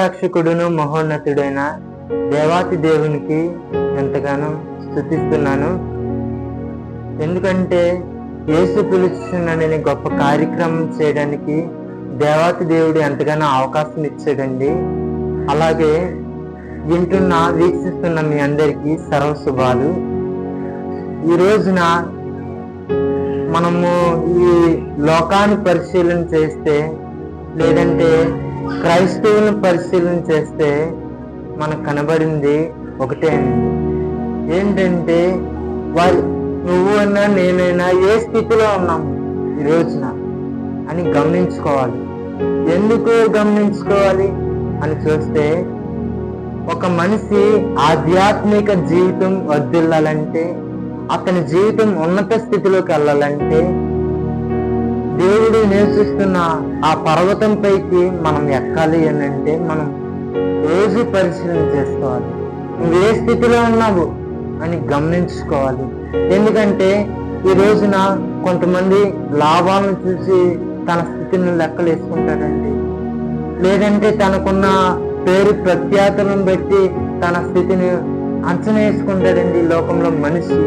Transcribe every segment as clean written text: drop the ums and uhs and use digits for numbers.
రక్షకుడును మహోన్నతుడైన దేవాతి దేవునికి ఎంతగానో స్తుతిస్తున్నాను. ఎందుకంటే యేసు పిలుచున్నానని గొప్ప కార్యక్రమం చేయడానికి దేవాతి దేవుడు ఎంతగానో అవకాశం ఇచ్చాడండి. అలాగే వీక్షిస్తున్న మీ అందరికీ సర్వశుభాలు. ఈ రోజున మనము ఈ లోకాన్ని పరిశీలన చేస్తే, లేదంటే క్రైస్తవులను పరిశీలన చేస్తే మనకు కనబడింది ఒకటే అండి. ఏంటంటే నువ్వు అన్నా నేనైనా ఏ స్థితిలో ఉన్నాము ఈ రోజున అని గమనించుకోవాలి. ఎందుకు గమనించుకోవాలి అని చూస్తే, ఒక మనిషి ఆధ్యాత్మిక జీవితం వర్ధిల్లాలంటే, అతని జీవితం ఉన్నత స్థితిలోకి వెళ్ళాలంటే, దేవుడు నివసిస్తున్న ఆ పర్వతం పైకి మనం ఎక్కాలి అని అంటే మనం రోజు పరిశీలన చేసుకోవాలి. నువ్వు ఏ స్థితిలో ఉన్నావు అని గమనించుకోవాలి. ఎందుకంటే ఈ రోజున కొంతమంది లాభాలను చూసి తన స్థితిని లెక్కలు వేసుకుంటాడండి. లేదంటే తనకున్న పేరు ప్రఖ్యాతులను బట్టి తన స్థితిని అంచనా వేసుకుంటాడండి లోకంలో మనిషి.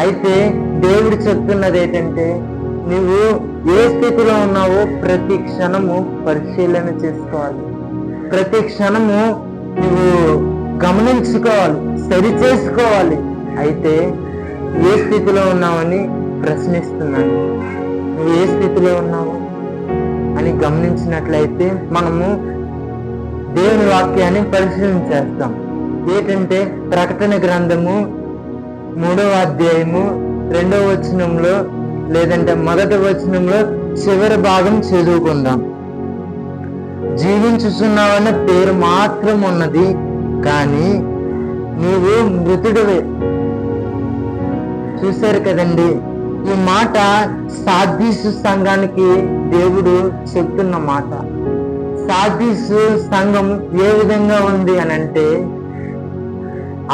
అయితే దేవుడు చెప్తున్నది ఏంటంటే, నువ్వు ఏ స్థితిలో ఉన్నావో ప్రతి క్షణము పరిశీలన చేసుకోవాలి. ప్రతి క్షణము నువ్వు గమనించుకోవాలి, సరి చేసుకోవాలి. అయితే ఏ స్థితిలో ఉన్నావని ప్రశ్నిస్తున్నాను. నువ్వు ఏ స్థితిలో ఉన్నావు అని గమనించినట్లయితే మనము దేవుని వాక్యాన్ని పరిశీలన చేస్తాం. ఏంటంటే ప్రకటన గ్రంథము 3వ అధ్యాయము 2వ వచనంలో, లేదంటే 1వ వచనంలో చివరి భాగం చదువుకుందాం. జీవించుచున్నావన్న పేరు మాత్రం ఉన్నది, కానీ నీవు మృతుడివే. చూశారు కదండి, ఈ మాట సార్దీసు సంఘానికి దేవుడు చెప్తున్న మాట. సార్దీసు సంఘం ఏ విధంగా ఉంది అని అంటే,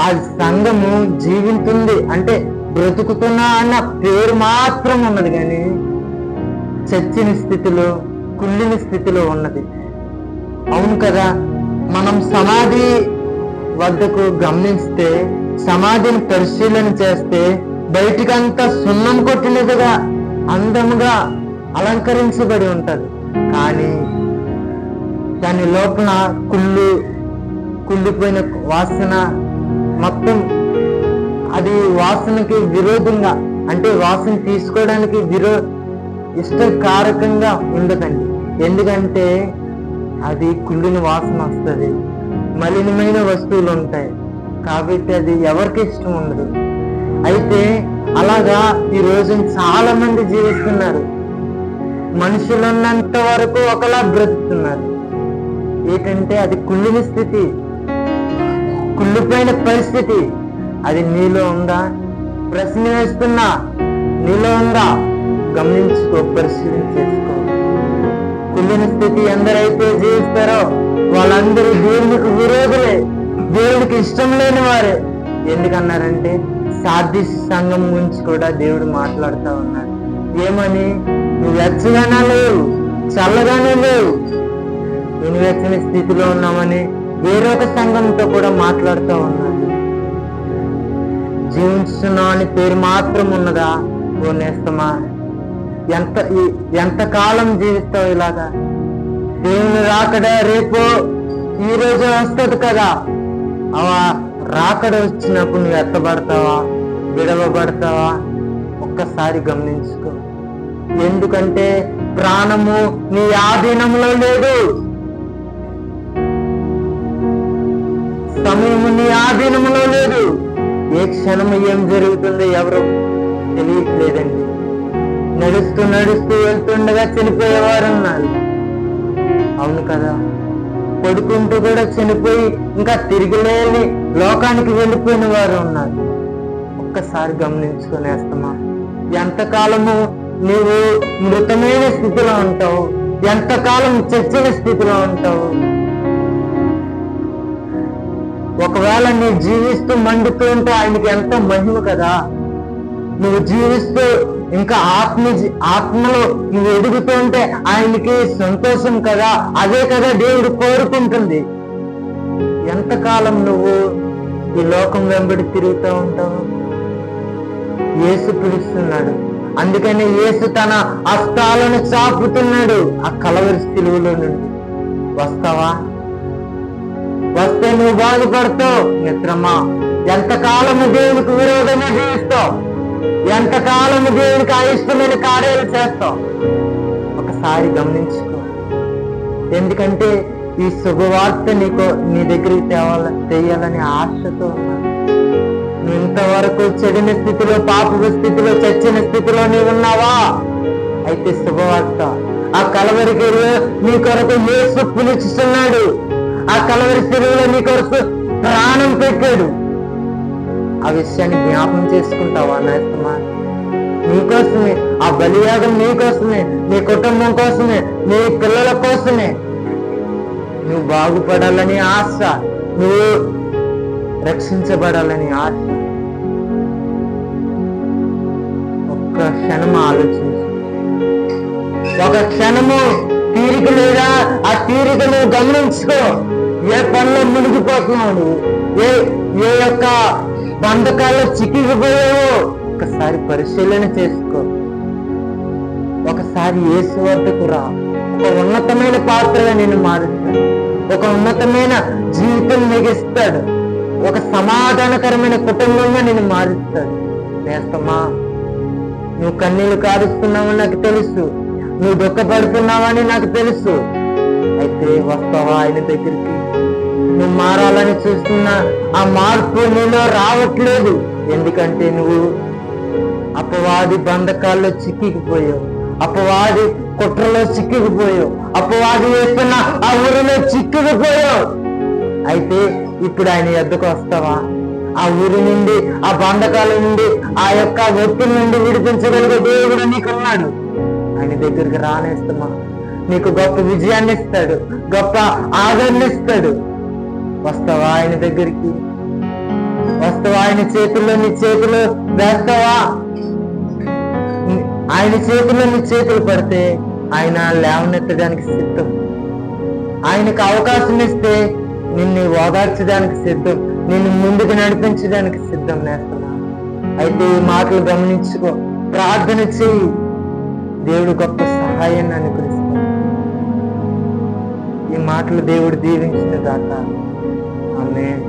ఆ సంఘము జీవిస్తుంది అంటే బ్రతుకుతున్నా అన్న పేరు మాత్రం ఉన్నది, కానీ చచ్చిన స్థితిలో, కుళ్ళిన స్థితిలో ఉన్నది. అవును కదా, మనం సమాధి వద్దకు గమనిస్తే, సమాధిని పరిశీలన చేస్తే బయటికంతా సున్నం కొట్టినదిగా అందముగా అలంకరించబడి ఉంటది. కానీ దాని లోపల కుళ్ళిపోయిన వాసన మొత్తం, అది వాసనకి విరోధంగా, అంటే వాసన తీసుకోవడానికి ఇష్టకారకంగా ఉండదండి. ఎందుకంటే అది కుళ్ళిన వాసన వస్తుంది, మలినమైన వస్తువులు ఉంటాయి, కాబట్టి అది ఎవరికి ఇష్టం ఉండదు. అయితే అలాగా ఈ రోజు చాలా మంది జీవిస్తున్నారు. మనుషులున్నంత వరకు ఒకలా బ్రతుకుతున్నారు. ఏంటంటే అది కుళ్ళిన స్థితి, కుళ్ళిపోయిన పరిస్థితి. అది నీలో ఉందా? ప్రశ్న వేస్తున్నా, నీలో ఉందా? గమనించుకో, పరిశీలన చేసుకో. కుళ్ళిన స్థితి ఎందరైతే జీవిస్తారో వాళ్ళందరూ దేవునికి విరోధులే, దేవుడికి ఇష్టం లేని వారే. ఎందుకన్నారంటే, సార్దీసు సంఘం గురించి కూడా దేవుడు మాట్లాడుతూ ఉన్నాడు. ఏమని? నువ్వు వెచ్చగానే లేవు, చల్లగానే లేవు, నేను వెచ్చని స్థితిలో ఉన్నామని వేరొక సంఘంతో కూడా మాట్లాడుతూ ఉన్నాడు. జీవించున్నావు అని పేరు మాత్రం ఉన్నదా? ఓ నేస్తమా, ఎంతకాలం జీవిస్తావు ఇలాగా? దేవుని రాకడ రేపు ఈ రోజు వస్తుంది కదా, అలా రాకడ వచ్చినప్పుడు నువ్వు ఎత్తబడతావా, విడవబడతావా? ఒక్కసారి గమనించుకో. ఎందుకంటే ప్రాణము నీ ఆధీనంలో లేదు, సమయము నీ ఆధీనంలో లేదు. ఏ క్షణము ఏం జరుగుతుందో ఎవరు తెలియట్లేదండి. నడుస్తూ వెళ్తుండగా చనిపోయేవారు ఉన్నారు. అవును కదా, పడుకుంటూ కూడా చనిపోయి ఇంకా తిరిగి లేని లోకానికి వెళ్ళిపోయిన వారు ఉన్నారు. ఒక్కసారి గమనించుకునేస్తామా? ఎంతకాలము నీవు మృతమైన స్థితిలో ఉంటావు, ఎంతకాలం చచ్చిన స్థితిలో ఉంటావు? ఒకవేళ నీ జీవిస్తూ మండుతూ ఉంటే ఆయనకి ఎంతో మహిమ కదా. నువ్వు జీవిస్తూ ఇంకా ఆత్మలో నువ్వు ఎదుగుతుంటే ఆయనకి సంతోషం కదా, అదే కదా దేవుడు కోరుకుంటుంది. ఎంతకాలం నువ్వు ఈ లోకం వెంబడి తిరుగుతూ ఉంటావు? యేసు పిలుస్తున్నాడు. అందుకని యేసు తన హస్తాలను చాపుతున్నాడు ఆ కలవరి సిలువలో నుండి. వస్తావా? వస్తే నువ్వు బాగుపడతావు మిత్రమా. ఎంతకాలము దేవునికి విరోధంగా జీవిస్తావు? ఎంతకాలము దేవునికి అయిష్టమైన కార్యాలు చేస్తావు? ఒకసారి గమనించుకో. ఎందుకంటే ఈ శుభవార్త నీ దగ్గరికి తెయ్యాలని ఆశతో ఉన్నాను. నువ్వు ఇంతవరకు చెడిన స్థితిలో, పాపపు స్థితిలో, చచ్చిన స్థితిలో నీవు ఉన్నావా? అయితే శుభవార్త, ఆ కలవరికి నీ కొరకు యేసు పిలుచుతున్నాడు. ఆ కలవరి సిలువలో నీ కొరకు ప్రాణం పెట్టాడు. ఆ విషయాన్ని జ్ఞాపకం చేసుకుంటావా నేస్తమా? నీకోసమే ఆ బలియాగం, నీకోసమే, నీ కుటుంబం కోసమే, నీ పిల్లల కోసమే. నువ్వు బాగుపడాలని ఆశ, నువ్వు రక్షించబడాలని ఆశ. ఒక్క క్షణము ఆలోచించు. ఒక క్షణము తీరిక లేదా? ఆ తీరిక నువ్వు గమనించుకో. ఏ పనిలో మునిగిపోతున్నావు నువ్వు? ఏ యొక్క బంధకాల్లో చిక్కిపోయావో ఒకసారి పరిశీలన చేసుకో. ఒకసారి యేసు వద్దకు రా. ఒక ఉన్నతమైన పాత్రగా నిన్ను మారుస్తాడు. ఒక ఉన్నతమైన జీవితం మిగిస్తాడు. ఒక సమాధానకరమైన కుటుంబంగా నిన్ను మారుస్తాడు. నేస్తమా, నువ్వు కన్నీళ్లు కారుస్తున్నావని నాకు తెలుసు, నువ్వు దుఃఖపడుతున్నావని నాకు తెలుసు. అయితే వస్తావా ఆయన దగ్గరికి? నువ్వు మారాలని చూస్తున్న ఆ మార్పు నీలో రావట్లేదు. ఎందుకంటే నువ్వు అపవాది బంధకాల్లో చిక్కిపోయావు, అపవాది కుట్రలో చిక్కిపోయావు, అపవాది వేస్తున్న ఆ ఊరిలో చిక్కుకుపోయావు. అయితే ఇప్పుడు ఆయన ఎద్దకు వస్తావా? ఆ ఊరి నుండి, ఆ బంధకాల నుండి, ఆ యొక్క ఒత్తిడి నుండి విడిపించగలిగే దేవుడు నీకున్నాడు. ఆయన దగ్గరికి రానేస్తామా? నీకు గొప్ప విజయాన్ని ఇస్తాడు, గొప్ప ఆదరణ ఇస్తాడు. వస్తావా ఆయన దగ్గరికి? వస్తావా ఆయన చేతుల్లో నీ చేతులు వేస్తావా? ఆయన చేతుల్లో నీ చేతులు పడితే ఆయన లేవనెత్తడానికి సిద్ధం. ఆయనకు అవకాశం ఇస్తే నిన్ను ఓదార్చడానికి సిద్ధం, నిన్ను ముందుకు నడిపించడానికి సిద్ధం నేస్తున్నా. అయితే ఈ మాటలు గమనించుకో, ప్రార్థన చెయ్యి. దేవుడు గొప్ప సహాయాన్ని అనుగ్రహిస్తాడు. ఈ మాటలు దేవుడు దీవించిన దాకా. ఆమేన్.